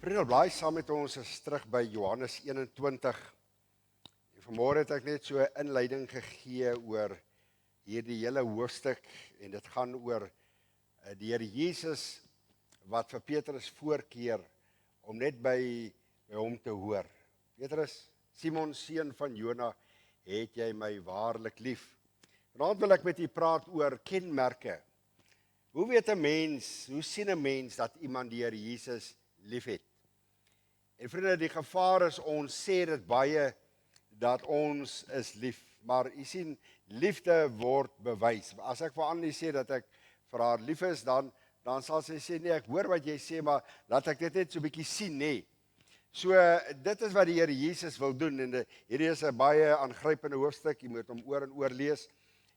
Vriende, blaai saam met ons is terug by Johannes 21. En vanmôre het ek net so 'n inleiding gegee oor hierdie hele hoofstuk en dit gaan oor die Here Jesus wat vir Petrus voorkeer om net by hom te hoor. Petrus, Simon seun van Jona, het jy my waarlik lief? Vanaand wil ek met u praat oor kenmerke. Hoe weet 'n mens, hoe sien 'n mens dat iemand die Here Jesus liefhet? En vriende, die gevaar is ons sê dit baie dat ons is lief, maar u sien, liefde word bewys. As ek vir Annelie sê dat ek vir haar lief is, dan sal sy sê nee, ek hoor wat jy sê, maar laat ek dit net so 'n bietjie sien, nê. So dit is wat die Here Jesus wil doen en hierdie is 'n baie aangrypende hoofstuk. Jy moet hom oor en oor lees.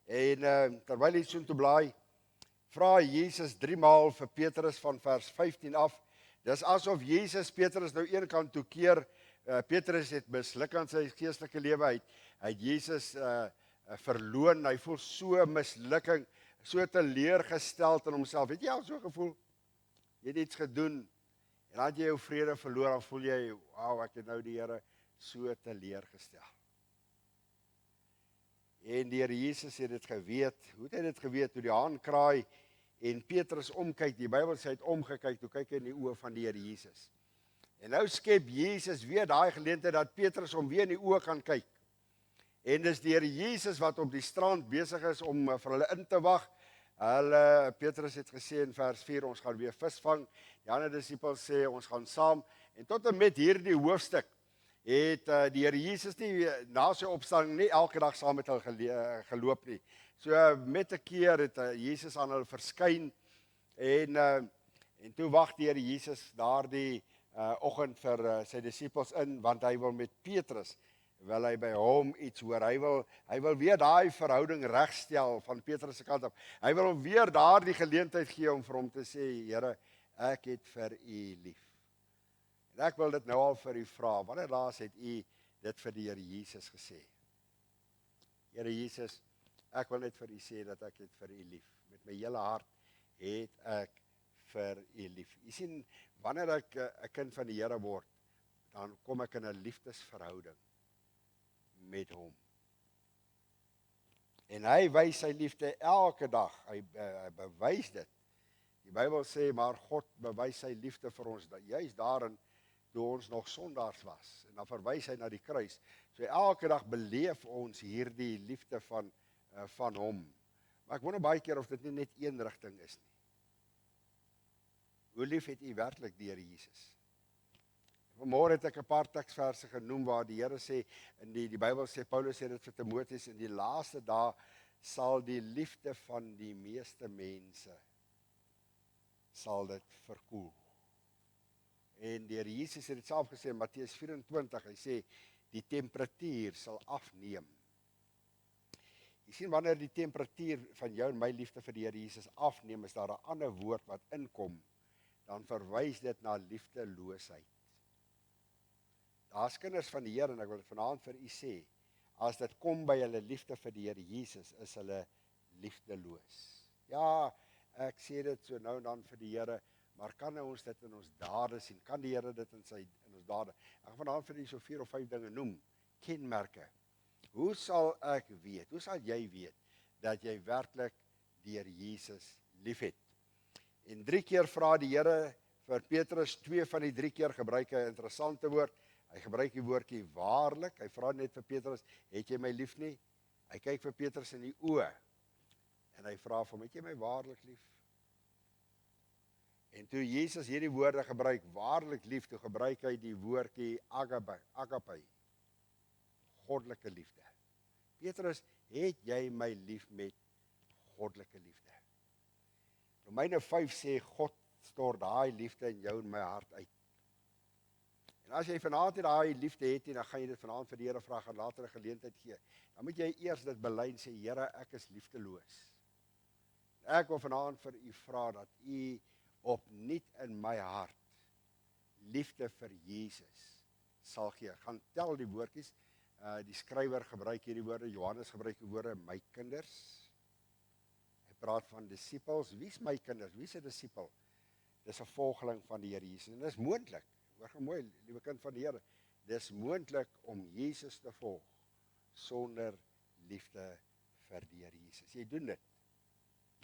En terwyl jy so toe blaai, vra Jesus 3 maal vir Petrus van vers 15 af. Dis asof Jesus Petrus nou een kant toe keer. Petrus het misluk aan sy geestelike lewe. Hy het Jesus verloon. Hy voel so mislukking, so teleurgesteld in homself. Het jy al so gevoel? Jy het iets gedoen en dan het jy jou vrede verloor, dan voel jy, wow, ek het nou die Here so teleurgestel. En die Here Jesus het dit geweet. Hoe het hy dit geweet? Toe die haan kraai en Petrus omkyk, die Bybel sê hy het omgekyk, toe kyk hy in die oë van die Here Jesus. En nou skep Jesus weer daai geleentheid dat Petrus hom weer in die oë kan kyk. En dis die Here Jesus wat op die strand besig is om vir hulle in te wag. Petrus het gesê in vers 4, ons gaan weer visvang. Die ander disippels sê, ons gaan saam. En tot en met hierdie hoofstuk het die Here Jesus nie na sy opstanding nie elke dag saam met hulle geloop nie. So met 'n keer het Jesus aan hulle verskyn en toe wag die Here Jesus daardie oggend vir sy disippels in, want hy wil met Petrus wil hy by hom iets hoor. Hy wil weer daai verhouding regstel van Petrus se kant af. Hy wil hom weer daardie geleentheid gee om vir hom te sê, Here, ek het vir u lief. En ek wil dit nou al vir u vra, wanneer laas het u dit vir die Here Jesus gesê? Here Jesus, ek wil net vir u sê dat ek het vir u lief. Met my hele hart het ek vir u lief. U sien, wanneer ek 'n kind van die Here word, dan kom ek in 'n liefdesverhouding met hom. En hy wys sy liefde elke dag. Hy bewys dit. Die Bybel sê, maar God bewys sy liefde vir ons, juist daarin, toe ons nog sondaars was. En dan verwys hy na die kruis. So elke dag beleef ons hierdie liefde van hom. Maar ek wonder baie keer of dit nie net een rigting is nie. Hoe lief het u werklik die Here Jesus? Vanmôre het ek 'n paar teksverse genoem waar die Here sê, in die Bybel sê, Paulus sê dit vir Timoteus, in die laaste dae sal die liefde van die meeste mense sal dit verkoel. En die Here Jesus het dit self gesê in Matteus 24, hy sê, die temperatuur sal afneem. Jy sien, wanneer die temperatuur van jou en my liefde vir die Here Jesus afneem, is daar 'n ander woord wat inkom, dan verwys dit na liefdeloosheid. Daar's kinders van die Here, en ek wil dit vanaand vir u sê, as dit kom by hulle liefde vir die Here Jesus, is hulle liefdeloos. Ja, ek sê dit so nou en dan vir die Here, maar kan ons dit in ons dade sien? Kan die Here dit in ons dade? Ek gaan vanaand vir u so 4 of 5 dinge noem, kenmerke. Hoe sal ek weet, hoe sal jy weet, dat jy werklik die Here Jesus liefhet? En 3 keer vra die Here vir Petrus, 2 van die 3 keer gebruik hy 'n interessante woord. Hy gebruik die woordjie waarlik. Hy vra net vir Petrus, het jy my lief nie? Hy kyk vir Petrus in die oë en hy vra vir hom, het jy my waarlik lief? En toe Jesus hierdie woorde gebruik, waarlik lief, toe gebruik hy die woordjie agape, goddelike liefde. Petrus, het jy my lief met goddelike liefde? Romeine 5 sê, God stort daai liefde in jou en my hart uit. En as jy vanaand daai liefde het, dan gaan jy dit vanaand vir die Here vra, gaan later 'n geleentheid gee. Dan moet jy eers dit bely en sê, Here, ek is liefdeloos. Ek wil vanaand vir u vra dat u opnuut in my hart liefde vir Jesus sal gee. Gaan tel die woordjies. Die skrywer gebruik hierdie woorde, Johannes gebruik die woorde, my kinders. Hy praat van disippels. Wie's my kinders? Wie's 'n disipel? Dis 'n volgeling van die Here Jesus. En dis moontlik. Hoor gou mooi, liewe kind van die Here, dis moontlik om Jesus te volg sonder liefde vir die Here Jesus. Jy doen dit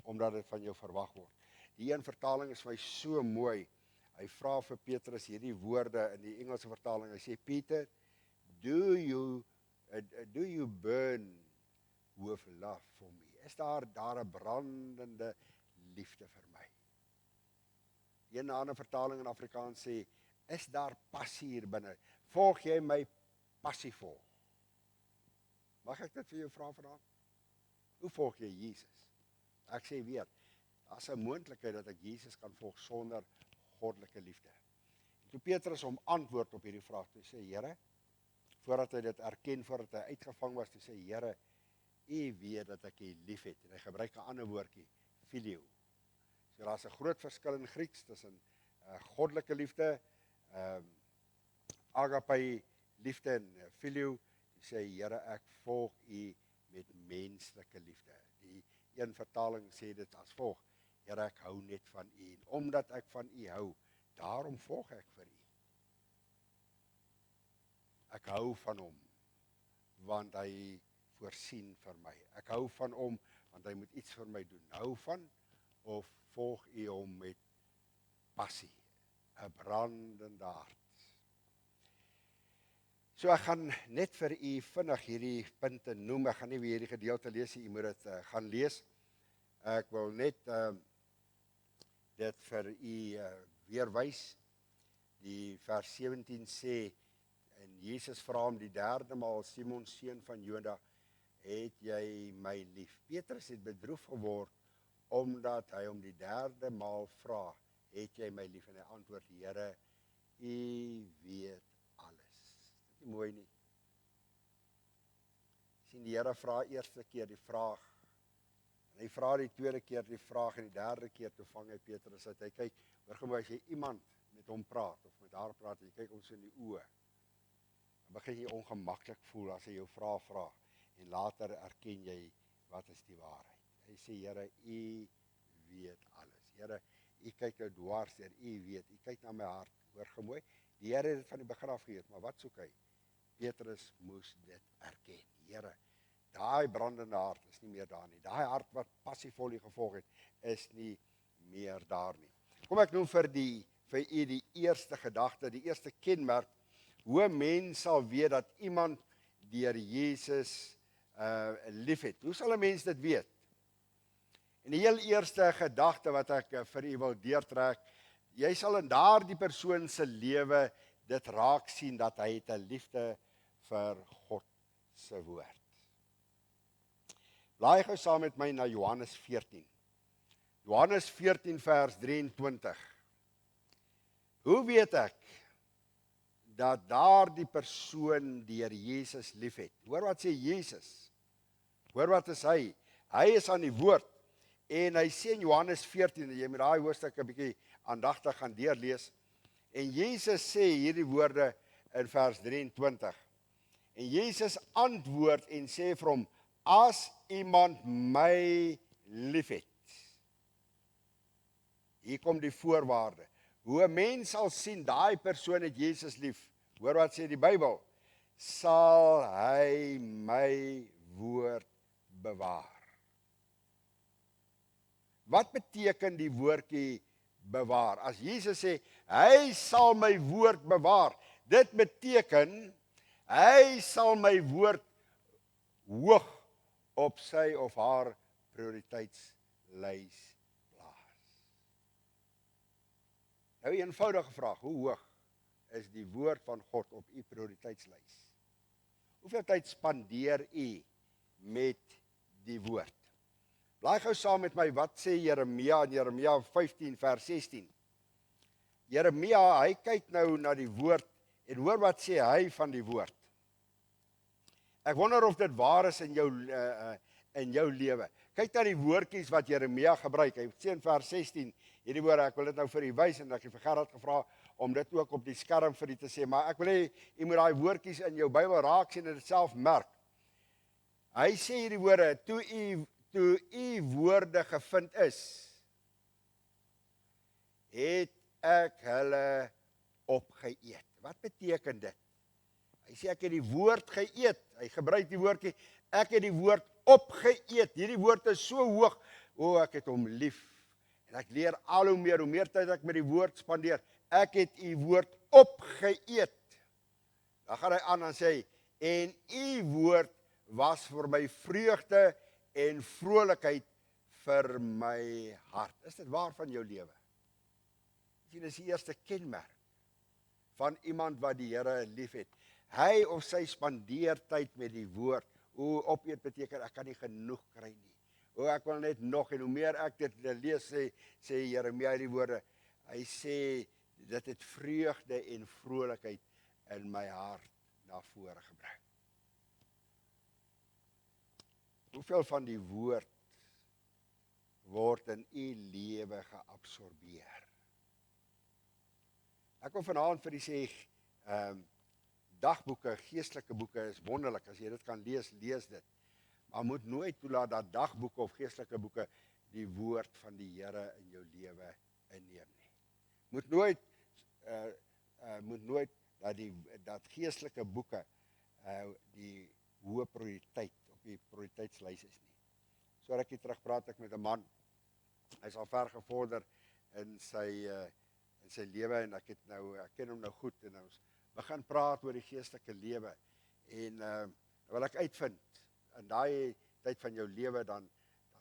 omdat dit van jou verwag word. Die een vertaling is vir my so mooi. Hy vra vir Petrus hierdie woorde in die Engelse vertaling. Hy sê, Peter, do you burn with love for me? Is daar 'n brandende liefde vir my? Een ander vertaling in Afrikaans sê, is daar passie hier binne? Volg jy my passievol? Mag ek dit vir jou vra vanaand? Hoe volg jy Jesus? Ek sê weer, daar's 'n moontlikheid dat ek Jesus kan volg sonder goddelike liefde. En toe Petrus hom antwoord op hierdie vraag, toe sê, Here, voordat hy dit erken, voordat hy uitgevang was, toe sê, Here, U weet dat ek U lief het. En hy gebruik 'n ander woordjie, filio. So daar's 'n groot verskil in Grieks tussen goddelike liefde, agape liefde en filio. Hy sê, Here, ek volg U met menslike liefde. Die een vertaling sê dit as volg, Here, ek hou net van U. En omdat ek van U hou, daarom volg ek vir U. Ek hou van hom, want hy voorsien vir my. Ek hou van hom, want hy moet iets vir my doen. Hou van, of volg U hom met passie, 'n brandende hart. So ek gaan net vir U vinnig hierdie punte noem. Ek gaan nie weer hierdie gedeelte lees nie, U moet dit gaan lees. Ek wil net dit vir U weer wys. Die vers 17 sê, en Jesus vra hom die derde maal, Simon, seun van Joda, het jy my lief? Petrus het bedroef geword, omdat hy hom die derde maal vra, het jy my lief? En hy antwoord, Here, U weet alles. Dit is nie mooi nie. Sien, die Here vra eerste keer die vraag, en hy vra die tweede keer die vraag, en die derde keer toe vang hy Petrus uit. Hy kyk, hoor gou, as jy iemand met hom praat, of met haar praat, en jy kyk ons in die oë, dan begin jy ongemaklik voel, as hy jou vra, en later erken jy, wat is die waarheid. Hy sê, Here, U weet alles. Here, U kyk nou dwars, U weet, U kyk na my hart, hoor gou mooi, die Here het dit van die begin af geweet, maar wat soek hy? Petrus moes dit erken. Here, daai brandende hart is nie meer daar nie. Daai hart wat passievol U gevolg het, is nie meer daar nie. Kom ek noem vir U die eerste gedagte, die eerste kenmerk, hoe 'n mens sal weet dat iemand deur Jesus lief het. Hoe sal 'n mens dit weet? En die heel eerste gedagte wat ek vir U wil deurtrek, jy sal in daardie persoon se lewe dit raak sien dat hy het 'n liefde vir God se woord. Blaai gou saam met my na Johannes 14. Johannes 14 vers 23. Hoe weet ek dat daardie persoon deur Jesus lief het? Hoor wat sê Jesus. Hoor wat is hy? Hy is aan die woord. En hy sê in Johannes 14, jy moet daai hoofstuk 'n bietjie aandagtig gaan deurlees. En Jesus sê hierdie woorde in vers 23. En Jesus antwoord en sê vir hom, as iemand my liefhet. Hier kom die voorwaarde. Hoe 'n mens sal sien, daai persoon het Jesus lief. Hoor wat sê die Bybel? Sal hy my woord bewaar. Wat beteken die woordjie bewaar? As Jesus sê, hy sal my woord bewaar, dit beteken, hy sal my woord hoog op sy of haar prioriteitslys plaas. Nou 'n eenvoudige vraag, hoe hoog is die woord van God op u prioriteitslys? Hoeveel tyd spandeer u met die woord? Blaai gou saam met my, wat sê Jeremia in Jeremia 15 vers 16? Jeremia, hy kyk nou na die woord, en hoor wat sê hy van die woord. Ek wonder of dit waar is in jou lewe. Kyk na die woordjies wat Jeremia gebruik. Hy sê in vers 16, hierdie woorde, ek wil dit nou vir u wys, en ek het vir Gerard gevra om dit ook op die skerm vir u te sê, maar ek wil hê u moet daai woordjies in jou Bybel raak sien en dit self merk. Hy sê hierdie woorde, toe u woorde gevind is, het ek hulle opgeëet. Wat beteken dit? Hy sê ek het die woord geëet. Hy gebruik die woordjie, ek het die woord opgeëet. Hierdie woord is so hoog. Ek het hom lief. En ek leer al hoe meer tyd ek met die woord spandeer. Ek het u woord opgeëet. Dan gaan hy aan en sê, en u woord was vir my vreugde en vrolikheid vir my hart. Is dit waar van jou lewe? Dit is die eerste kenmerk van iemand wat die Here liefhet. Hy of sy spandeer tyd met die woord. Opeet beteken ek kan nie genoeg kry nie. Ek wil net nog, en hoe meer ek dit lees, sê Jeremia die woorde, hy sê, dit het vreugde en vrolikheid in my hart na vore gebring. Hoeveel van die woord word in u lewe geabsorbeer? Ek wil vanaand vir u sê, dagboeke, geestelike boeke is wonderlik. As jy dit kan lees, lees dit. Maar moet nooit toelaat dat dagboeke of geestelike boeke die woord van die Here in jou lewe inneem nie. Moet nooit dat geestelike boeke die hoë prioriteit op die prioriteitslys is nie. So rukkie terug praat ek met 'n man. Hy is al ver gevorder in sy lewe en ek ken hom nou goed en ons begin praat oor die geestelike lewe en wil ek uitvind in daai tyd van jou lewe dan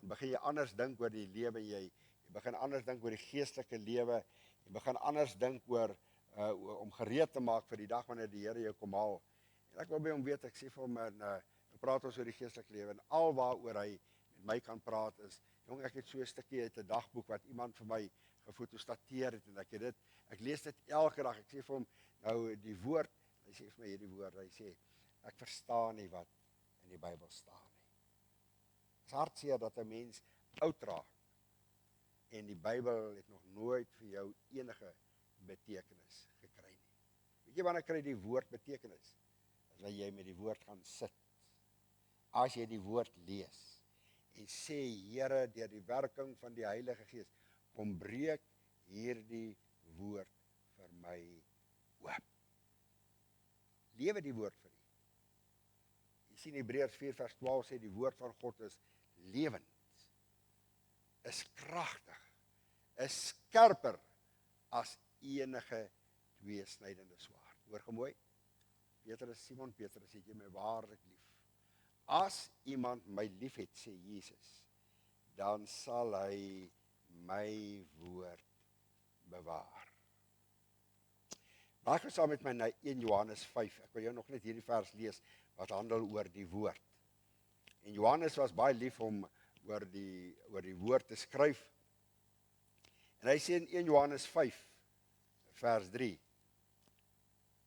begin jy anders dink oor die lewe, jy begin anders dink oor die geestelike lewe, jy begin anders dink oor om gereed te maak vir die dag wanneer die Here jou kom haal. En ek wil by hom weet, ek sê vir hom praat ons oor die geestelike lewe en al waaroor hy met my kan praat is, jong, ek het so 'n stukkie uit 'n dagboek wat iemand vir my gefotostateer het en ek lees dit elke dag. Ek sê vir hom, nou die woord, hy sê vir my hierdie woord, hy sê, ek verstaan nie wat in die Bybel staan nie. Het is hartseer dat 'n mens oud raak en die Bybel het nog nooit vir jou enige betekenis gekry nie. Weet jy wanneer kry die woord betekenis? As jy met die woord gaan sit. As jy die woord lees en sê, Here, deur die werking van die Heilige Gees, kom breek hierdie woord vir my oop. Lewe die woord vir u. Jy sien Hebreërs 4 vers 12 sê die woord van God is lewend, is kragtig, is skerper as enige tweesnydende swaard. Hoor gemooi? Simon Petrus, het jy my waarlik lief. As iemand my lief het, sê Jesus, dan sal hy my woord bewaar. Maak saam met my na 1 Johannes 5. Ek wil jou nog net hierdie vers lees wat handel oor die woord. En Johannes was baie lief om oor die woord te skryf. En hy sê in 1 Johannes 5 vers 3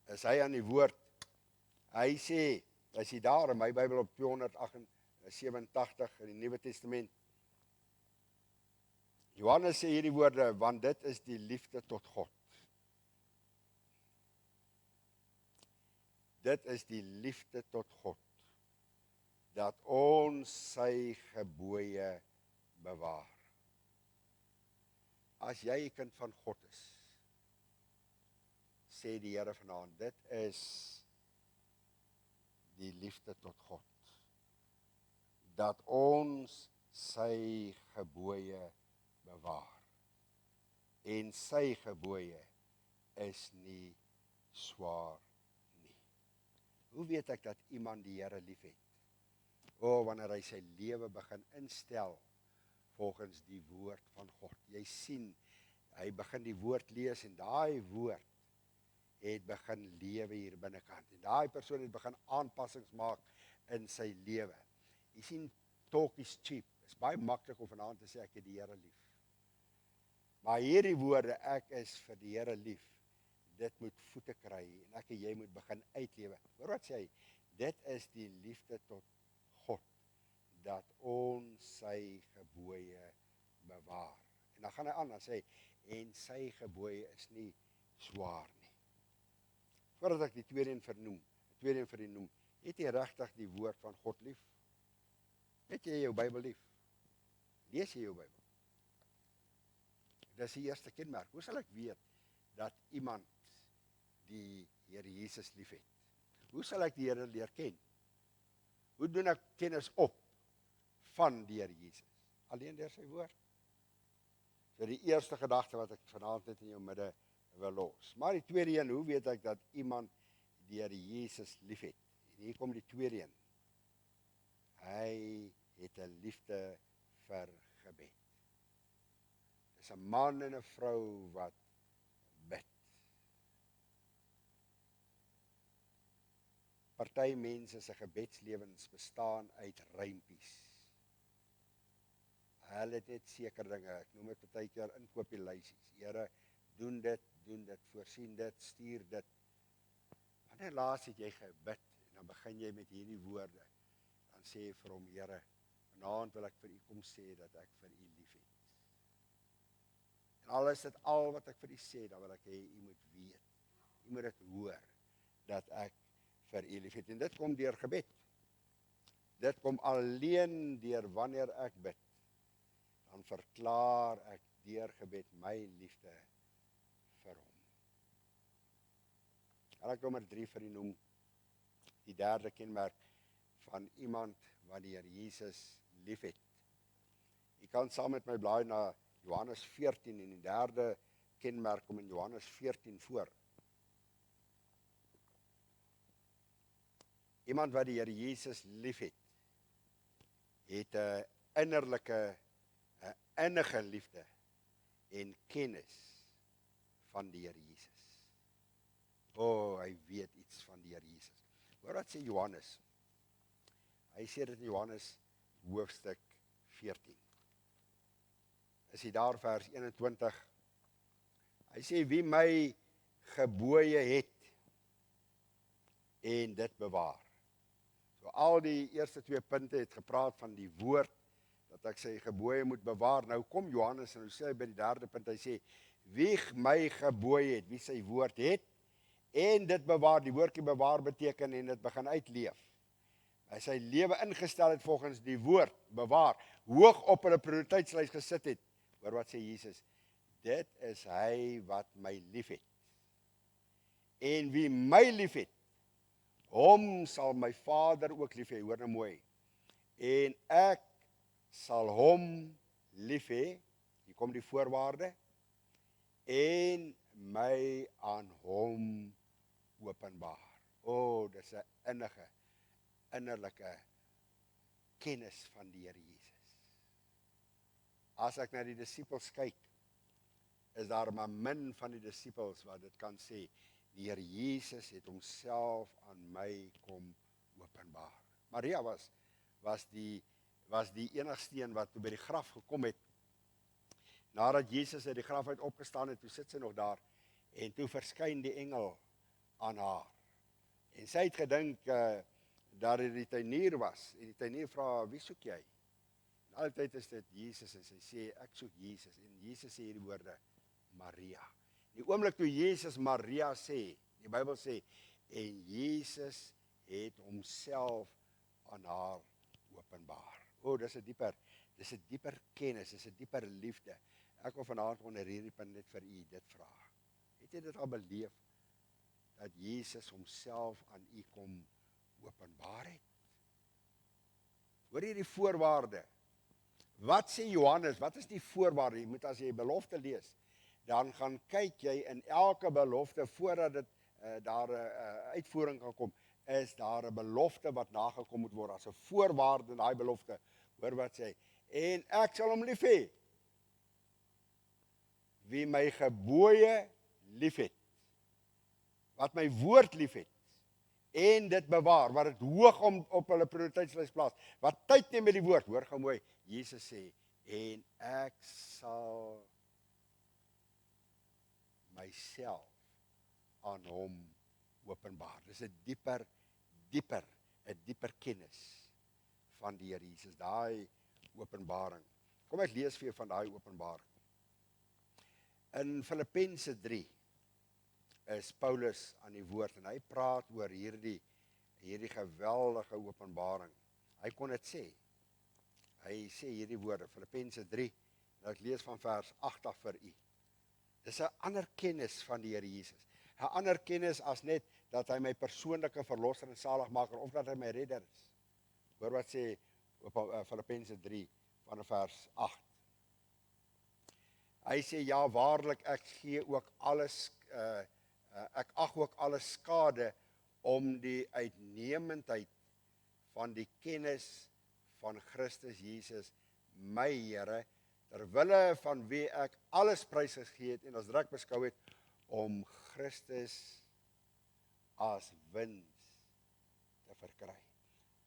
is hy aan die woord. Hy sê, as jy daar in my Bybel op 287 in die Nuwe Testament, Johannes sê hierdie woorde, want dit is die liefde tot God. Dit is die liefde tot God, dat ons sy gebooie bewaar. As jy 'n kind van God is, sê die Here vanaand, dit is die liefde tot God, dat ons sy gebooie bewaar. En sy gebooie is nie swaar nie. Hoe weet ek dat iemand die Here liefhet? Wanneer hy sy lewe begin instel volgens die woord van God. Jy sien, hy begin die woord lees en daai woord het begin lewe hier binnekant. En daai persoon het begin aanpassings maak in sy lewe. Jy sien, talk is cheap. Dit is baie maklik om vanaand te sê ek het die Here lief. Maar hierdie woorde, ek is vir die Here lief, dit moet voete kry en ek en jy moet begin uitlewe. Hoor wat sê hy? Dit is die liefde tot God, dat ons sy gebooie bewaar. En dan gaan hy aan en sê, en sy gebooie is nie swaar nie. Voordat ek die tweede een vir u noem, het jy regtig die woord van God lief? Het jy jou Bybel lief? Lees jy jou Bybel? Dis die eerste kenmerk. Hoe sal ek weet dat iemand die Here Jesus liefhet? Hoe sal ek die Here leer ken? Hoe doen ek kennis op van die Here Jesus? Alleen deur sy woord. So die eerste gedagte wat ek vanaand net in jou midde wil los. Maar die tweede een, hoe weet ek dat iemand die Here Jesus liefhet? En hier kom die tweede een. Hy het 'n liefde vir gebed. Dis 'n man en 'n vrou wat bid. Party mense se gebedslewens bestaan uit rympies. Hulle het net seker dinge, ek noem dit baie keer inkopieslysies. Here, doen dit, voorsien dit, stuur dit. Wanneer laas het jy gebid en dan begin jy met hierdie woorde? Dan sê jy vir hom, Here, vanaand wil ek vir u kom sê dat ek vir u liefhet. En al is dit al wat ek vir u sê, dan wil ek hê u moet weet. U moet dit hoor dat ek vir u liefhet. En dit kom deur gebed. Dit kom alleen deur wanneer ek bid. Dan verklaar ek deur gebed my liefde vir hom. En ek nommer 3 vir u noem, die derde kenmerk van iemand wat die Here Jesus liefhet. U kan saam met my blaai na Johannes 14 en die derde kenmerk kom in Johannes 14 voor. Iemand wat die Here Jesus liefhet, het 'n innerlike, 'n innige liefde en kennis van die Here Jesus. Hy weet iets van die Here Jesus. Hoor wat sê Johannes? Hy sê dit in Johannes hoofstuk 14. Is hy daar vers 21? Hy sê, wie my gebooie het en dit bewaar. So al die eerste 2 punte het gepraat van die woord, dat ek sy gebooie moet bewaar. Nou kom Johannes en hy sê by die derde punt, hy sê, wie my gebooie het, wie sy woord het, en dit bewaar. Die woordjie bewaar beteken en dit begin uitleef. Hy sy lewe ingestel het volgens die woord, bewaar, hoog op hulle prioriteitslys gesit het. Hoor wat sê Jesus, dit is hy wat my liefhet. En wie my liefhet, hom sal my Vader ook lief hê, hoor nou mooi. En ek sal hom lief hê, hier kom die voorwaarde, en my aan hom openbaar. Dis 'n innige, innerlike kennis van die Here Jesus. As ek na die disippels kyk, is daar maar min van die disippels wat dit kan sê, die Here Jesus het homself aan my kom openbaar. Maria was die enigste een wat toe by die graf gekom het, nadat Jesus uit die graf uit opgestaan het, toe sit sy nog daar, en toe verskyn die engel aan haar. En sy het gedink, dat dit die tuinier was, en die tuinier vra, wie soek jy? En altyd is dit Jesus, en sy sê, ek soek Jesus, en Jesus sê hierdie woorde, Maria. Die oomblik toe Jesus Maria sê, die Bybel sê, en Jesus het homself aan haar openbaar. Dis 'n dieper kennis, dis 'n dieper liefde. Ek wil vanaand onder hierdie punt net vir u dit vra. Het jy dit al beleef, dat Jesus homself aan u kom openbaar het? Hoor jy die voorwaarde? Wat sê Johannes, wat is die voorwaarde? Jy moet as jy belofte lees, dan gaan kyk jy in elke belofte, voordat dit daar 'n uitvoering kan kom, is daar 'n belofte wat nagekom moet word, as 'n voorwaarde in daai belofte. Hoor wat sê, en ek sal hom lief hê, wie my gebooie liefhet, wat my woord liefhet, en dit bewaar, wat dit hoog op hulle prioriteitslys plaas, wat tyd neem met die woord. Hoor gou mooi, Jesus sê, en ek sal myself aan hom openbaar. Dis 'n dieper kennis van die Here Jesus, daai openbaring. Kom ek lees vir jou van daai openbaring. In Filippense 3 is Paulus aan die woord, en hy praat oor hierdie geweldige openbaring. Hy kon dit sê. Hy sê hierdie woorde, Filippense 3, en ek lees van vers 8 af vir u. Dis 'n ander kennis van die Here Jesus. 'n ander kennis as net dat hy my persoonlike verlosser en saligmaker of dat hy my redder is. Hoor wat sê Filippense 3 vanaf vers 8. Hy sê ja, waarlik ek gee ook alles ek ag ook alles skade om die uitnemendheid van die kennis van Christus Jesus, my Here, terwille van wie ek alles prys gegee het en as druk beskou het, om Christus as wins te verkry.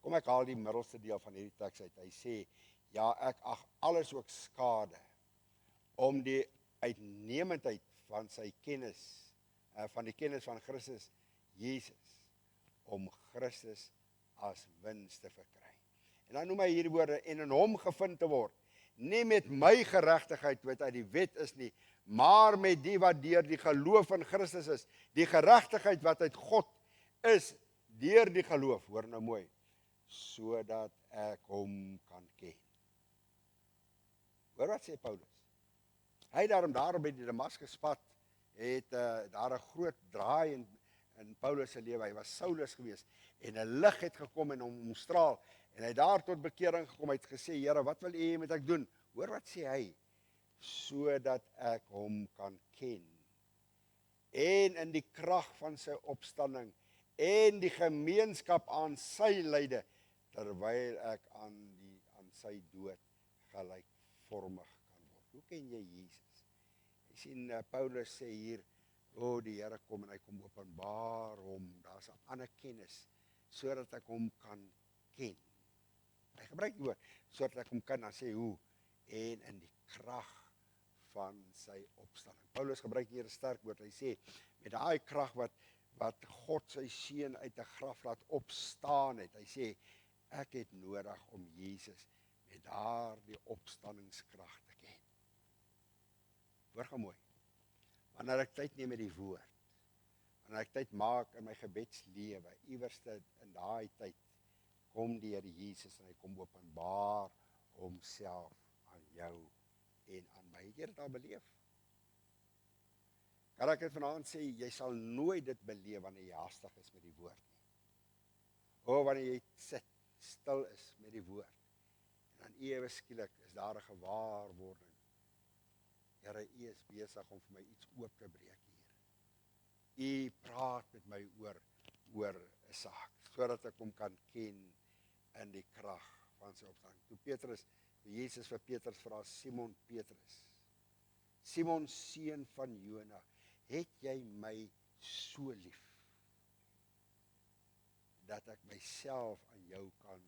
Kom ek haal die middelste deel van hierdie teks uit. Hy sê, ja, ek ag alles ook skade, om die uitnemendheid van sy kennis, van die kennis van Christus Jesus, om Christus as wins te verkry. En dan noem hy hierdie woorde, en in hom gevind te word, nie met my geregtigheid wat uit die wet is nie, maar met die wat deur die geloof in Christus is, die geregtigheid wat uit God is, deur die geloof, hoor nou mooi, sodat ek hom kan ken. Hoor wat sê Paulus? Hy daarom by die Damaskuspad het daar 'n groot draai in Paulus se lewe. Hy was Saulus geweest en 'n lig het gekom en hom omstraal en hy daar tot bekering gekom. Hy het gesê, Here, wat wil U met ek doen? Hoor wat sê hy? Sodat ek hom kan ken. En in die krag van sy opstanding en die gemeenskap aan sy lyde, terwyl ek aan sy dood gelykvormig kan word. Hoe ken jy Jesus? Jy sien, Paulus sê hier, die Here kom en hy kom openbaar hom, daar's 'n ander kennis, sodat ek hom kan ken. Hy gebruik die woord, sodat ek hom kan, dan sê hoe, en in die krag van sy opstanding. Paulus gebruik hier 'n sterk woord, hy sê, met daai krag wat God sy seun uit 'n graf laat opstaan het, hy sê, ek het nodig om Jesus met daardie opstandingskrag te ken. Hoor gou mooi, wanneer ek tyd neem met die woord, wanneer ek tyd maak in my gebedslewe, iewerste in daai tyd, kom die Here Jesus en hy kom openbaar homself aan jou en aan my. Het jy dit al beleef? Kan ek dit vanaand sê, jy sal nooit dit beleef wanneer jy haastig is met die woord nie. Wanneer jy sit, stil is met die woord, en dan ewe skielik is daar 'n gewaarwording. Here, U is besig om vir my iets oop te breek hier. U praat met my oor 'n saak, sodat ek hom kan ken in die krag van sy opstanding. Toe Jesus vir Petrus vra, Simon Petrus, Simon seun van Jona, het jy my so lief, dat ek myself aan jou kan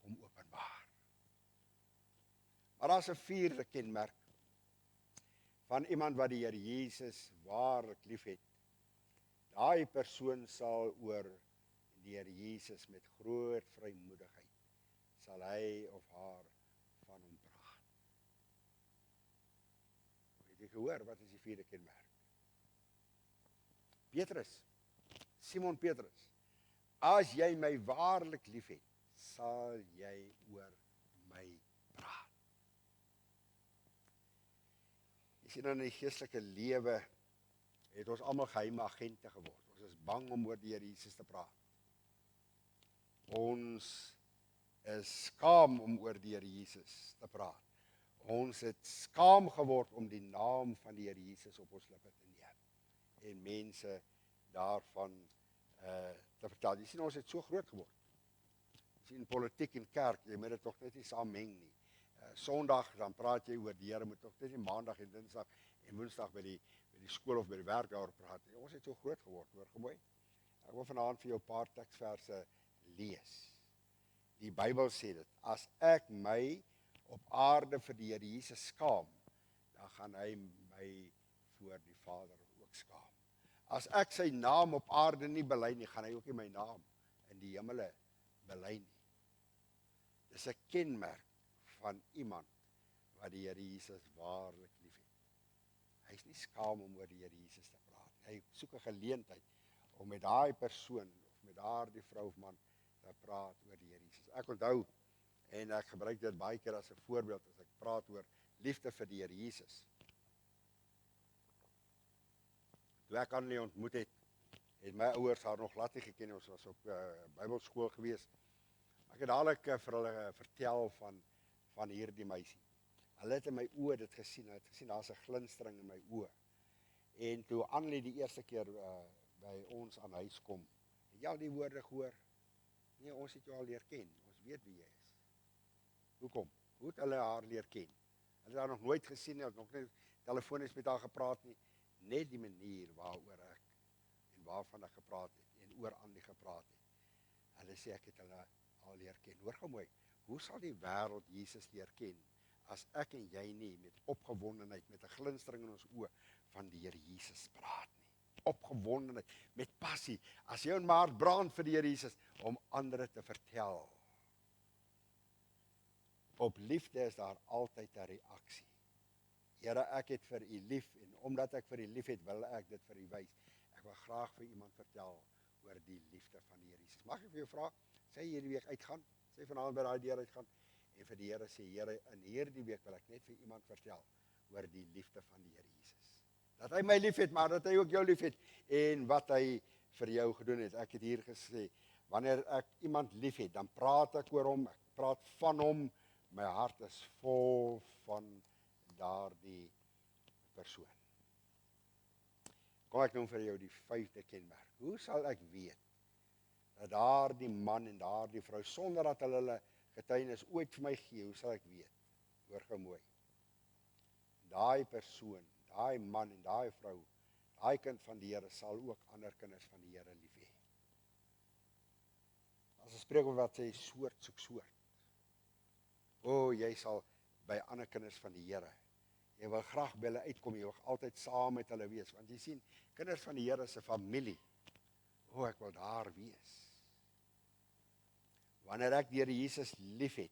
kom openbaar? Maar daar's 'n vierde kenmerk van iemand wat die Here Jesus waarlik liefhet. Daai persoon sal oor die Here Jesus met groot vrymoedigheid, sal hy of haar van hom praat. Het jy gehoor, wat is die vierde kenmerk? Petrus, Simon Petrus, as jy my waarlik liefhet, sal jy oor my praat. Jy sien, in die geestelike lewe het ons almal geheime agente geword. Ons is bang om oor die Here Jesus te praat. Ons is skaam om oor die Here Jesus te praat. Ons het skaam geword om die naam van die Here Jesus op ons lippe te neem en mense daarvan te vertel. Jy sien, ons het so groot geword. Jy sien, politiek en kerk, jy moet dit tog net nie saam meng nie. Sondag dan praat jy oor die Here, moet tog net nie maandag en dinsdag en woensdag by die skool of by die werk daar praat nie. Ons het so groot geword, hoor gemooi. Ek wil vanaand vir jou 'n paar teksverse lees. Die Bybel sê dit, as ek my op aarde vir die Here Jesus skaam, dan gaan hy my voor die Vader ook skaam. As ek sy naam op aarde nie bely nie, gaan hy ook nie my naam in die hemele bely nie. Dis 'n kenmerk van iemand wat die Here Jesus waarlik liefhet. Hy is nie skaam om oor die Here Jesus te praat. Hy soek 'n geleentheid om met daai persoon of met daardie vrou of man te praat oor die Here Jesus. Ek onthou, en ek gebruik dit baie keer as 'n voorbeeld as ek praat oor liefde vir die Here Jesus. Toe ek Annelie ontmoet het my ouers haar nog glad nie geken, ons was op Bybelskool gewees. Ek het dadelik vir hulle vertel van hierdie meisie. Hulle het in my oë dit gesien, hulle het gesien daar's 'n glinstering in my oë. En toe Annelie die eerste keer by ons aan huis kom, het jy al die woorde gehoor? Nee, ons het jou al leer ken, ons weet wie jy is. Hoekom? Hoe het hulle haar leer ken? Hulle het haar nog nooit gesien, hulle het nog nie telefonies met haar gepraat nie, net die manier waaroor ek en waarvan ek gepraat het en oor Annelie gepraat het. Hulle sê ek het hulle al leer ken. Hoor gou mooi, hoe sal die wêreld Jesus leer ken as ek en jy nie met opgewondenheid, met 'n glinstering in ons oë van die Here Jesus praat nie? Opgewondenheid, met passie, as jou en my hart brand vir die Here Jesus, om ander te vertel. Op liefde is daar altyd 'n reaksie. Here, ek het vir u lief, en omdat ek vir u lief het, wil ek dit vir u wys. Ek wil graag vir iemand vertel oor die liefde van die Here Jesus. Mag ek vir jou vra, sê hierdie week uitgaan, sê vanaand by daai deur uitgaan, en vir die Here sê, Here, in hierdie week wil ek net vir iemand vertel oor die liefde van die Here Jesus. Dat hy my lief het, maar dat hy ook jou lief het, en wat hy vir jou gedoen het. Ek het hier gesê, wanneer ek iemand lief het, dan praat ek oor hom, ek praat van hom, my hart is vol van daardie persoon. Kom ek noem vir jou die 5de kenmerk. Hoe sal ek weet dat daardie man en daardie vrou, sonder dat hulle getuienis ooit vir my gee, hoe sal ek weet? Hoor gou mooi. Daai persoon, daai man en daai vrou, daai kind van die Here sal ook ander kinders van die Here lief hê. As 'n spreekwoord wat sê, soort soek soort. Jy sal by ander kinders van die Here. Jy wil graag by hulle uitkom, jy wil altyd saam met hulle wees, want jy sien, kinders van die Here is 'n familie. Ek wil daar wees. Wanneer ek die Here Jesus lief het,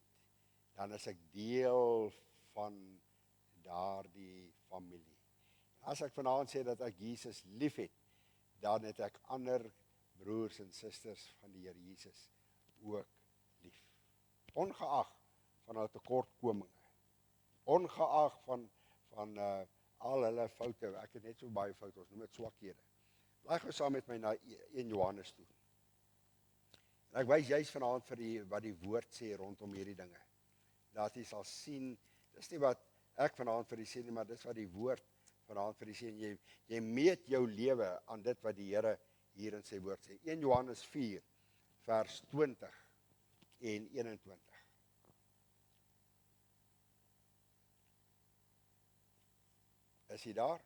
dan is ek deel van daardie familie. As ek vanaand sê dat ek Jesus lief het, dan het ek ander broers en susters van die Here Jesus ook lief. Ongeag van hulle tekortkominge, ongeag van al hulle foute, ek het net so baie foute, ons noem dit swakhede. Blaai gou saam met my na 1 Johannes toe. En ek wys juist vanaand vir wat die woord sê rondom hierdie dinge. Dat jy sal sien, dis nie wat ek vanaand vir jy sê nie, maar dis wat die woord vanaand vir jy sê, en jy meet jou lewe aan dit wat die Here hier in sy woord sê. 1 Johannes 4, vers 20 en 21. Is jy daar?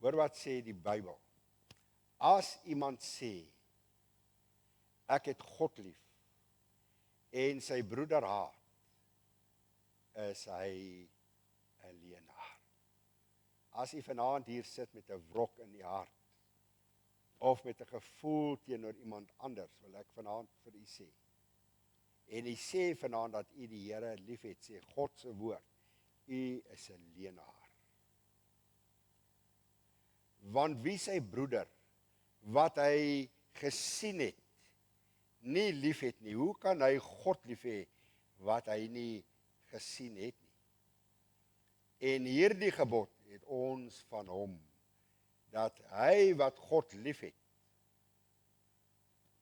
Hoor wat sê die Bybel. As iemand sê, ek het God lief, en sy broeder haat, is hy 'n leienaar. As jy vanaand hier sit met 'n wrok in die hart, of met 'n gevoel teenoor iemand anders, wil ek vanaand vir u sê, en jy sê vanaand dat u die Here lief het, sê God se woord, u is 'n leienaar. Want wie sy broeder, wat hy gesien het, nie lief het nie, hoe kan hy God lief hê, wat hy nie gesien het nie? En hierdie gebod het ons van hom, dat hy wat God lief het,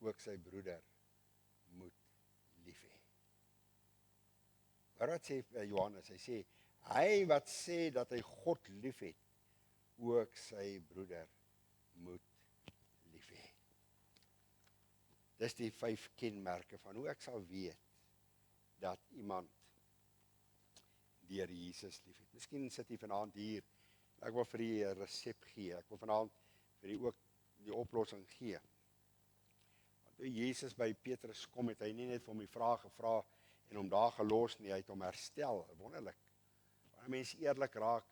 ook sy broeder moet lief hê. Wat sê Johannes? Hy sê, hy wat sê dat hy God lief het, ook sy broeder moet lief hê. Dis die 5 kenmerke van hoe ek sal weet dat iemand die Here Jesus lief het. Miskien sit jy vanaand hier, ek wil vir u 'n resep gee, ek wil vanaand vir u ook die oplossing gee. Want toe Jesus by Petrus kom, het hy nie net vir hom die vraag gevra en hom daar gelos nie, hy het hom herstel, wonderlik. Wanneer mens eerlik raak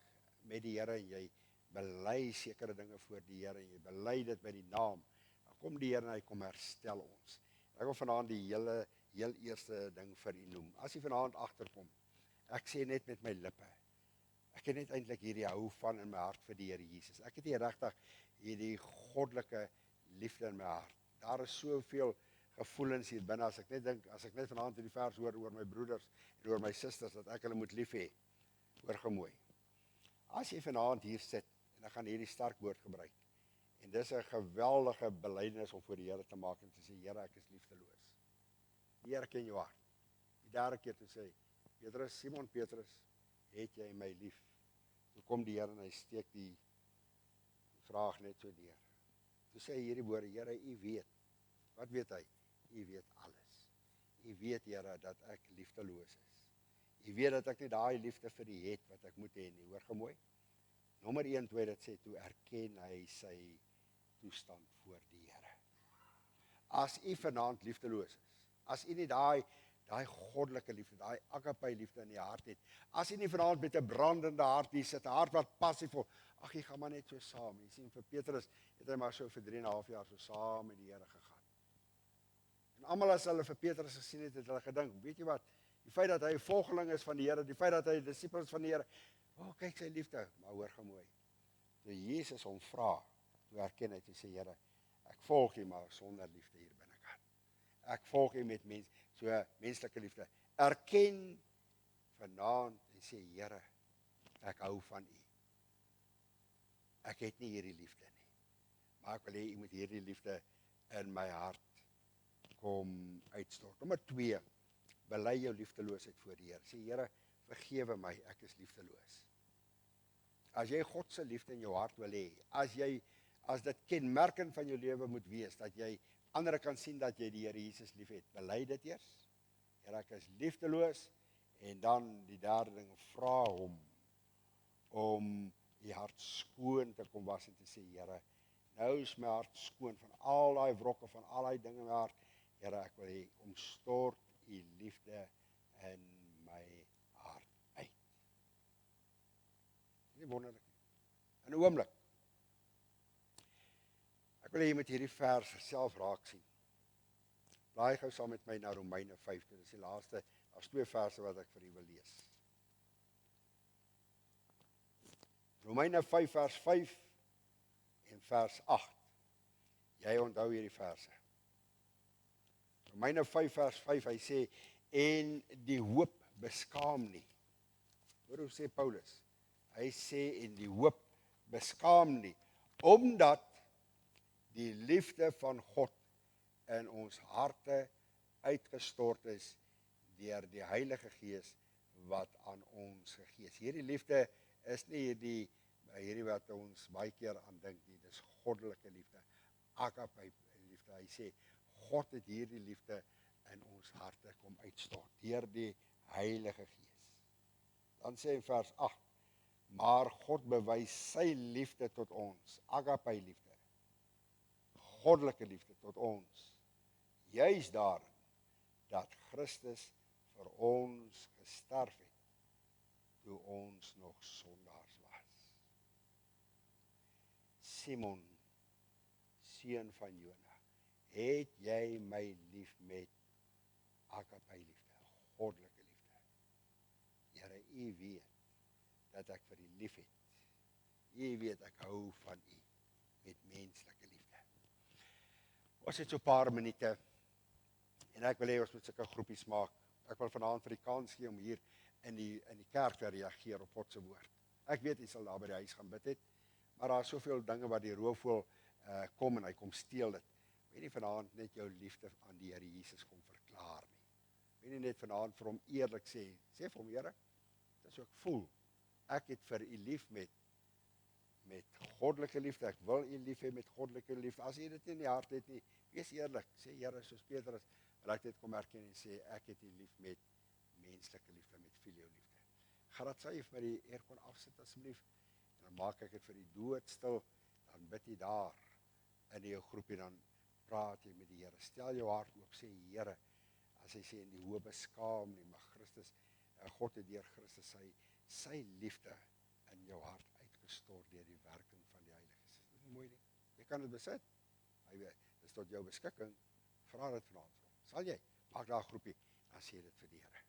met die Here en jy bely sekere dinge voor die Here en jy bely dit by die naam, dan kom die Here en hy kom herstel ons. Ek wil vanaand die heel eerste ding vir u noem. As jy vanaand agterkom, ek sê net met my lippe, ek het net eintlik hierdie hou van in my hart vir die Here Jesus. Ek het nie regtig hierdie goddelike liefde in my hart. Daar is soveel gevoelens hier binne, as ek net dink, as ek net vanaand hierdie vers hoor oor my broeders en oor my susters, dat ek hulle moet lief hê. Hoor gou mooi. As jy vanaand hier sit En ek gaan hierdie sterk woord gebruik. En dis 'n geweldige belydenis om voor die Here te maak en te sê, Here, ek is liefdeloos. Die Here ken jou hart. Die derde keer te sê, Petrus, Simon Petrus, het jy my lief? Toe kom die Here en hy steek die vraag net so deur. Toe sê hy hierdie woorde, Here, u weet. Wat weet hy? U weet alles. U weet, Here, dat ek liefdeloos is. U weet dat ek nie daai liefde vir u het wat ek moet hê nie. Hoor gemooi. Nommer 1, 2, dit sê, toe erken hy sy toestand voor die Here. As u vanaand liefdeloos is, as u nie daai goddelike liefde, daai agape liefde in die hart het, as u nie vanaand met 'n brandende hart hier sit, 'n hart wat passief vol, ag, jy gaan maar net so saam. Jy sien, vir Petrus het hy maar so vir 3,5 jaar so saam met die Here gegaan. En almal as hulle vir Petrus gesien het, het hulle gedink, weet jy wat, die feit dat hy 'n volgeling is van die Here, die feit dat hy 'n disipel is van die Here, kyk sy liefde, maar hoor gemooi. Toe Jesus hom vra, toe erken hy, toe sê, Here, ek volg U maar sonder liefde hier binnekant. Ek volg U met menslike liefde. Erken vanaand en sê, Here, ek hou van U. Ek het nie hierdie liefde nie, maar ek wil hê U moet hierdie liefde in my hart kom uitstort. Nommer 2, bely jou liefdeloosheid voor die Here. Sê, Here, vergewe my, ek is liefdeloos. As jy God se liefde in jou hart wil hê, as dit kenmerkend van jou lewe moet wees, dat jy ander kan sien dat jy die Here Jesus lief het, bely dit eers. Here, ek is liefdeloos, en dan die derde ding, vra hom om die hart skoon te kom was en te sê, Here, nou is my hart skoon van al daai wrokke, van al daai dinge in my hart. Here, ek wil hê, omstort U liefde in my hart uit. Dis nie wonderlik nie. In 'n oomblik. Ek wil hê jy moet hierdie vers self raak sien. Blaai gou saam met my na Romeine 5, dit is die laaste, daar's 2 verse wat ek vir u wil lees. Romeine 5 vers 5 en vers 8. Jy onthou hierdie verse. Romeine 5 vers 5, hy sê, en die hoop beskaam nie. Hoor hoe sê Paulus? Hy sê, en die hoop beskaam nie, omdat die liefde van God in ons harte uitgestort is deur die Heilige Gees wat aan ons gegee is. Hierdie liefde is nie hierdie wat ons baie keer aan dink nie, dis goddelike liefde, agape liefde. Hy sê, God het hierdie liefde in ons harte kom uitstort, deur die Heilige Gees. Dan sê in vers 8, maar God bewys sy liefde tot ons, agape liefde, goddelike liefde tot ons, juis daarin, dat Christus vir ons gesterf het, toe ons nog sondaars was. Simon, seun van Jona, het jy my lief met agape liefde, goddelike liefde? Here, U weet dat ek vir U lief het. U weet ek hou van U met menslike liefde. Ons het so 'n paar minute en ek wil hê ons moet sulke groepies maak. Ek wil vanaand vir die kans gee om hier in die kerk te reageer op God se woord. Ek weet jy sal daar by die huis gaan bid het, maar daar is soveel dinge wat die roofvoël kom en hy kom steel dit. Weet nie vanaand net jou liefde aan die Here Jesus kom verklaar nie. Weet nie net vanaand vir hom eerlik sê vir hom, Here, dis hoe ek voel. Ek het vir U lief met goddelike liefde. Ek wil U lief hê met goddelike liefde. As jy dit nie in die hart het nie, wees eerlik. Sê, Here, soos Petrus, wil ek dit kom erken en sê, ek het U lief met menslike liefde, met filio liefde. Gaat sy vir die aircon afsit asseblief. En dan maak ek dit vir die doodstil. Dan bid jy daar in jou groepie, dan praat jy met die Here. Stel jou hart oop, sê, Here, as hy sê in die hoë beskaam nie, maar Christus, God het deur Christus sy liefde in jou hart uitgestort deur die werking van die Heilige Gees. Dit is nie mooi nie. Jy kan dit besit. Dit is tot jou beskikking. Vra dit vanaand vir hom. Sal jy? Maak daar 'n groepie, dan sê dit vir die Here.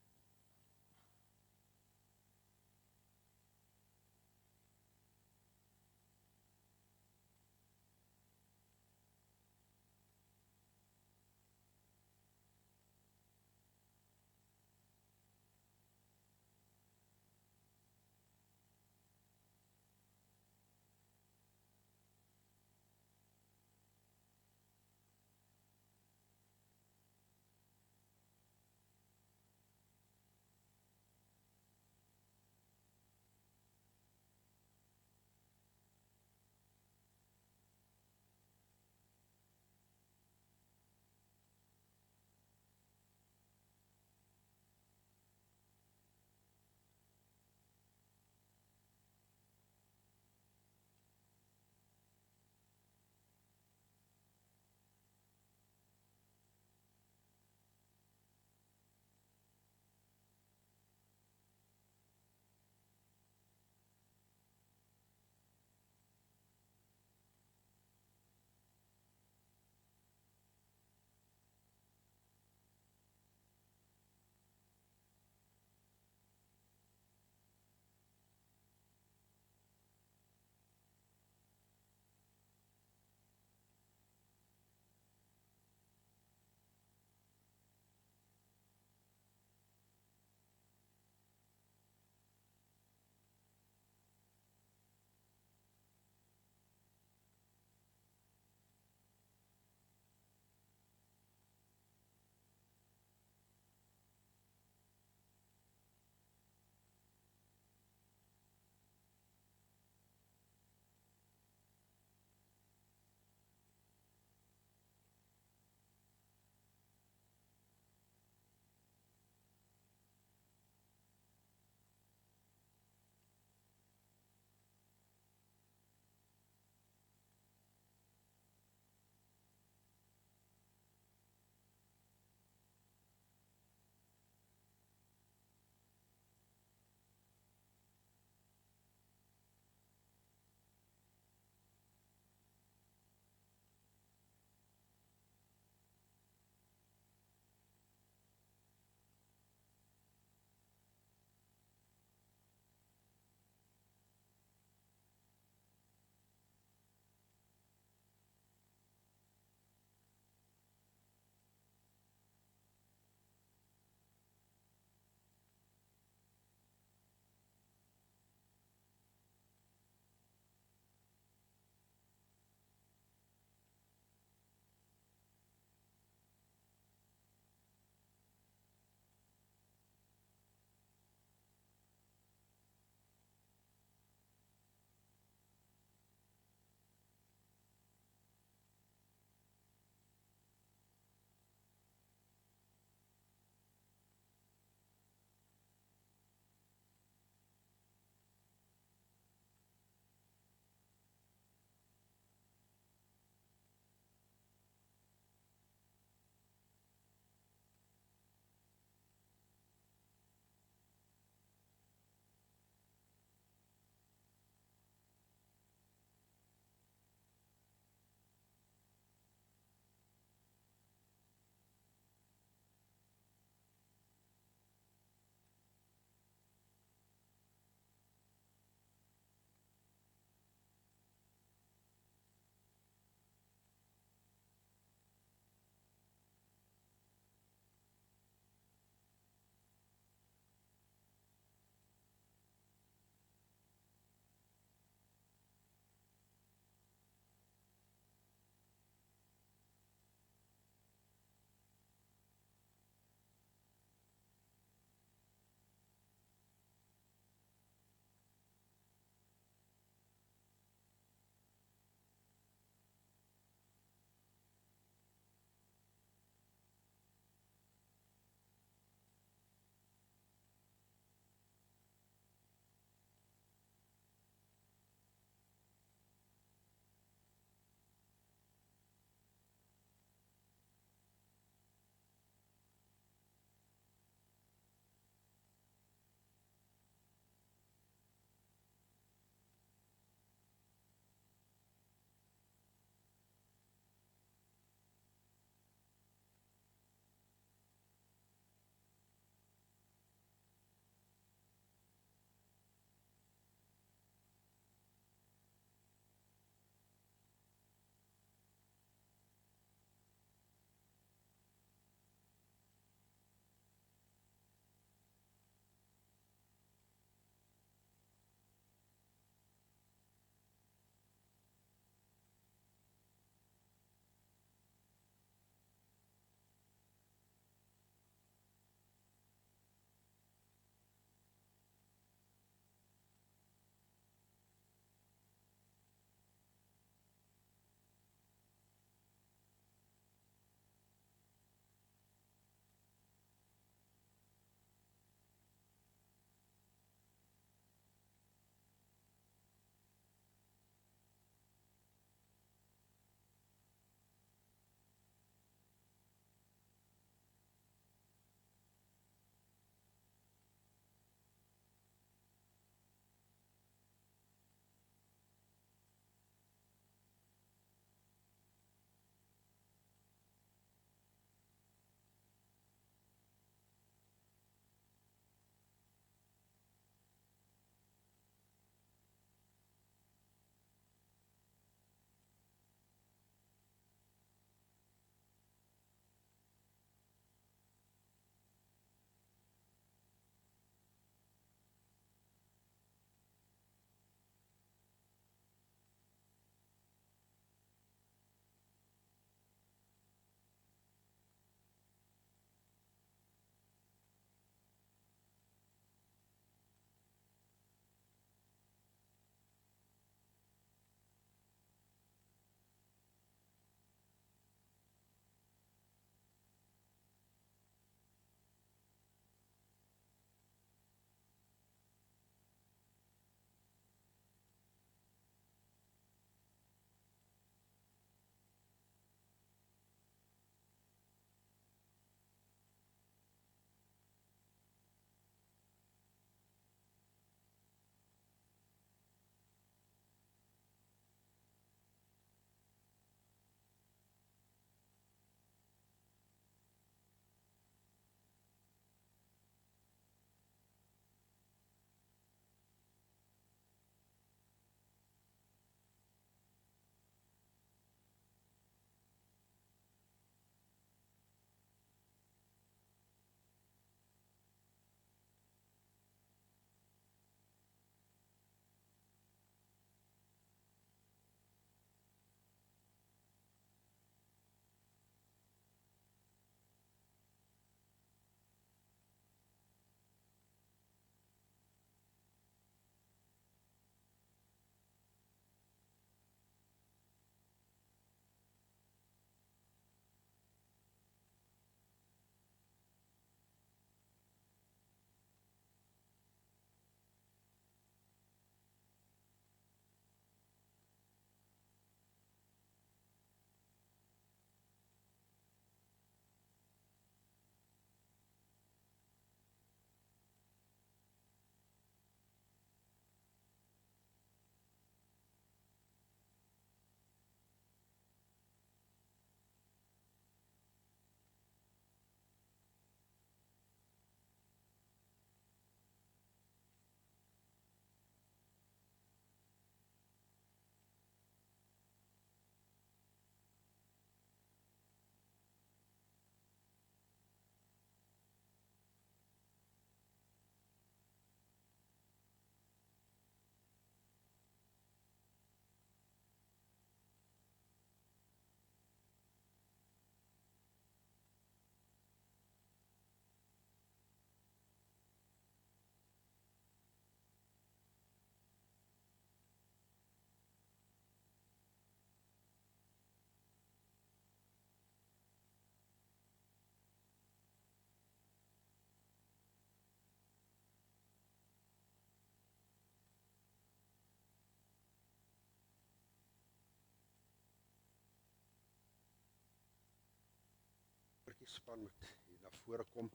span moet hier na vore kom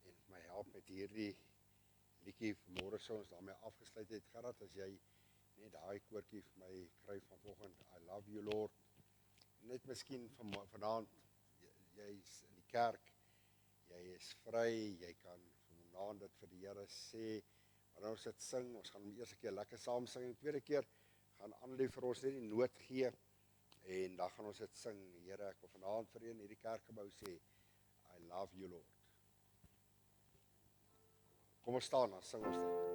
en my help met hierdie liedjie vanmôre sou ons daarmee afgesluit het. Gerard, as jy net daai koortjie vir my kry vanoggend, I love you Lord. Net miskien vanaand, jy's in die kerk, jy is vry, jy kan vanaand dit vir die Here sê, wanneer ons dit sing, ons gaan die eerste keer lekker saam sing, en tweede keer gaan Annelie vir ons net die noot gee, en dan gaan ons dit sing. Here, ek wil vanaand vir in hierdie kerkgebou sê, I love you Lord. Kom ons staan, dan sing ons dit.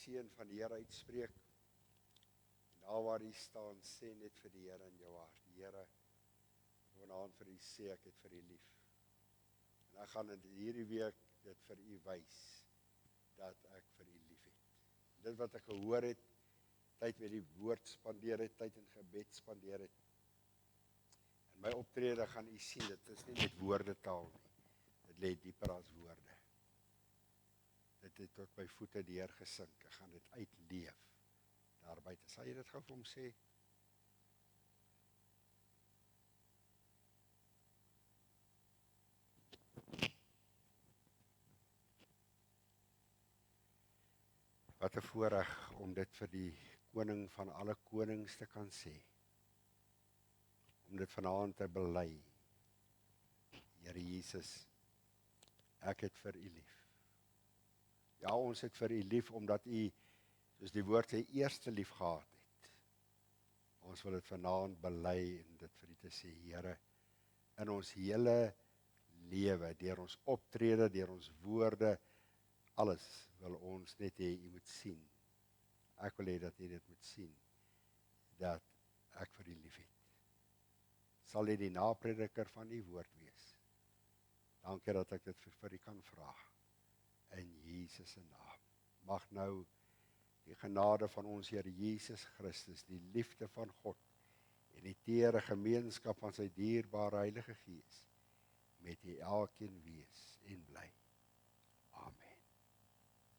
Seën van die Here uitspreek. En daar waar jy staan, sê net vir die Here in jou hart, Here, vanaand vir u sê ek het vir u lief. En ek gaan in hierdie week dit vir u wys dat ek vir u lief het. Dit wat ek gehoor het, tyd met die woord spandeer het, tyd in gebed spandeer het. In my optrede gaan u sien, dit is nie net woordetaal nie. Dit lê dieper as woorde. Dit het tot my voete deurgesink, ek gaan dit uitleef, daar buite. Sal jy dit gou vir hom sê? Wat 'n voorreg om dit vir die koning van alle konings te kan sê, om dit vanaand te bely. Here Jesus, ek het vir u lief. Ja, ons het vir u lief, omdat u, soos die woord sê, eerste lief gehad het. Ons wil dit vanaand bely en dit vir u te sê, Here, in ons hele lewe, deur ons optrede, deur ons woorde, alles wil ons net hê u moet sien. Ek wil hê dat u dit moet sien, dat ek vir u lief het. Sal u die naprediker van u woord wees. Dankie dat ek dit vir u kan vra. In Jesus se naam. Mag nou die genade van ons Here Jesus Christus, die liefde van God en die teere gemeenskap van sy dierbare Heilige Gees met u elkeen wees en bly.